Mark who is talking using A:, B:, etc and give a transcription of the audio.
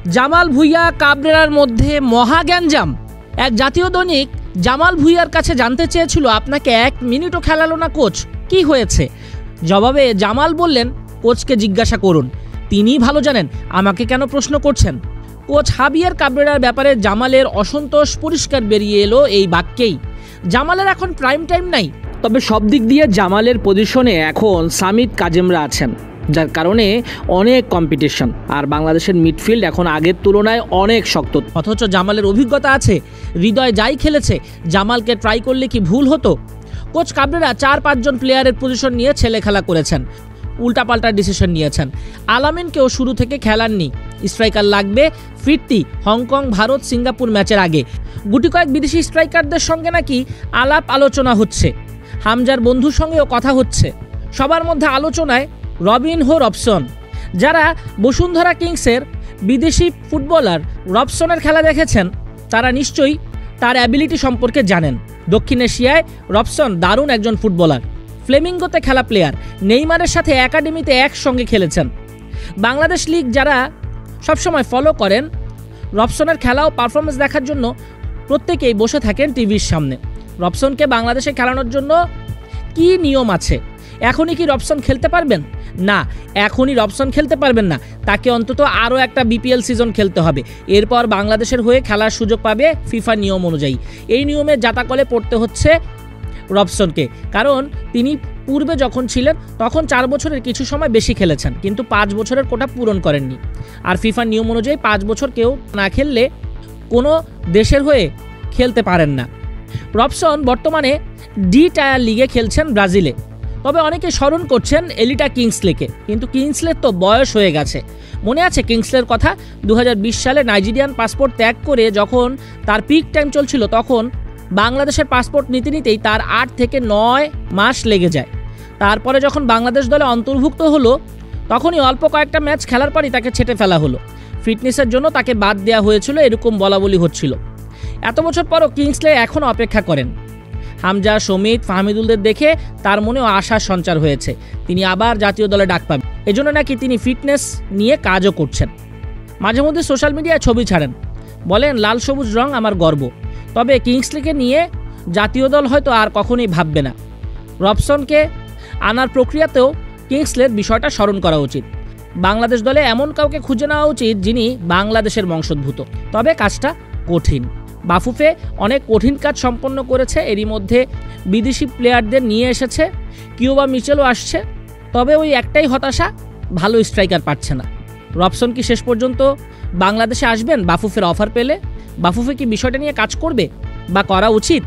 A: জামাল ভুঁইয়া কাবরেরার মধ্যে মহা গ্যাঞ্জাম। এক জাতীয় দৈনিক জামাল ভুঁইয়ার কাছে জানতে চেয়েছিল, আপনাকে 1 মিনিটও খেলালো না কোচ, কি হয়েছে? জবাবে জামাল বললেন, কোচকে জিজ্ঞাসা করুন, তিনিই ভালো জানেন, আমাকে কেন প্রশ্ন করছেন? কোচ হাবিয়ার কাবরেরার ব্যাপারে জামালের অসন্তোষ পরিষ্কার বেরিয়ে এলো এই বাক্যেই। জামালের এখন প্রাইম টাইম নাই, তবে সব দিক দিয়ে জামালের পজিশনে এখন সামিদ কাজেমরা আছেন, যার কারণে অনেক কম্পিটিশন। আর বাংলাদেশের মিডফিল্ড এখন আগের তুলনায় অনেক শক্ত, অথচ জামালের অভিজ্ঞতা আছে। হৃদয় যাই খেলেছে, জামালকে ট্রাই করলে কি ভুল হতো? কোচ কাবরেরা 4-5 জন প্লেয়ারের পজিশন নিয়ে ছেলে খেলা করেছেন, উল্টাপাল্টা ডিসিশন নিয়েছেন। আলামিনকেও শুরু থেকে খেলাননি। স্ট্রাইকার লাগবে ফিরতি হংকং, ভারত, সিঙ্গাপুর ম্যাচের আগে। গুটি কয়েক বিদেশি স্ট্রাইকারদের সঙ্গে নাকি আলাপ আলোচনা হচ্ছে, হামজার বন্ধুর সঙ্গেও কথা হচ্ছে। সবার মধ্যে আলোচনায় রবিনহো রবসন। যারা বসুন্ধরা কিংসের বিদেশি ফুটবলার রবসনের খেলা দেখেছেন, তারা নিশ্চয়ই তার অ্যাবিলিটি সম্পর্কে জানেন। দক্ষিণ এশিয়ায় রবসন দারুণ একজন ফুটবলার, ফ্লেমিঙ্গোতে খেলা প্লেয়ার, নেইমারের সাথে একাডেমিতে একসঙ্গে খেলেছেন। বাংলাদেশ লিগ যারা সবসময় ফলো করেন, রবসনের খেলা ও পারফরমেন্স দেখার জন্য প্রত্যেকেই বসে থাকেন টিভির সামনে। রবসনকে বাংলাদেশে খেলানোর জন্য কি নিয়ম আছে? এখনই কি রবসন খেলতে পারবেন? না, এখনই রবসন খেলতে পারবেন না। তাকে অন্তত আরও একটা বিপিএল সিজন খেলতে হবে, এরপর বাংলাদেশের হয়ে খেলার সুযোগ পাবে ফিফা নিয়ম অনুযায়ী। এই নিয়মে জাতাকলে পড়তে হচ্ছে রবসনকে, কারণ তিনি পূর্বে যখন ছিলেন তখন 4 বছরের কিছু সময় বেশি খেলেছেন, কিন্তু 5 বছরের কোটা পূরণ করেননি। আর ফিফার নিয়ম অনুযায়ী 5 বছর কেউ না খেললে কোনো দেশের হয়ে খেলতে পারেন না। রবসন বর্তমানে ডি টায়ার লিগে খেলছেন ব্রাজিলে। তবে অনেকে স্মরণ করছেন এলিটা কিংসলেকে, কিন্তু কিংসলের তো বয়স হয়ে গেছে। মনে আছে কিংসলের কথা? 2020 সালে নাইজেরিয়ান পাসপোর্ট ত্যাগ করে যখন তার পিক টাইম চলছিল, তখন বাংলাদেশের পাসপোর্ট নিতে নিতেই তার 8 থেকে 9 মাস লেগে যায়। তারপরে যখন বাংলাদেশ দলে অন্তর্ভুক্ত হলো, তখনই অল্প কয়েকটা ম্যাচ খেলার পরই তাকে ছেঁটে ফেলা হলো। ফিটনেসের জন্য তাকে বাদ দেওয়া হয়েছিল, এরকম বলাবলি হচ্ছিল। এত বছর পরও কিংসলে এখনও অপেক্ষা করেন। হামজা, সমিত, ফাহমিদুলদের দেখে তার মনেও আশার সঞ্চার হয়েছে, তিনি আবার জাতীয় দলে ডাক পাবেন। এজন্য নাকি তিনি ফিটনেস নিয়ে কাজও করছেন। মাঝে মধ্যে সোশ্যাল মিডিয়ায় ছবি ছাড়েন, বলেন লাল সবুজ রং আমার গর্ব। তবে কিংসলেকে নিয়ে জাতীয় দল হয়তো আর কখনোই ভাববে না। রবসনকে আনার প্রক্রিয়াতেও কিংসলের বিষয়টা স্মরণ করা উচিত। বাংলাদেশ দলে এমন কাউকে খুঁজে নেওয়া উচিত যিনি বাংলাদেশের বংশোদ্ভূত। তবে কাজটা কঠিন। বাফুফে অনেক কঠিন কাজ সম্পন্ন করেছে, এরই মধ্যে বিদেশি প্লেয়ারদের নিয়ে এসেছে, কিউবা মিচেলও আসছে। তবে ওই একটাই হতাশা, ভালো স্ট্রাইকার পাচ্ছে না। রবসন কি শেষ পর্যন্ত বাংলাদেশে আসবেন বাফুফের অফার পেলে? বাফুফে কি বিষয়টা নিয়ে কাজ করবে বা করা উচিত?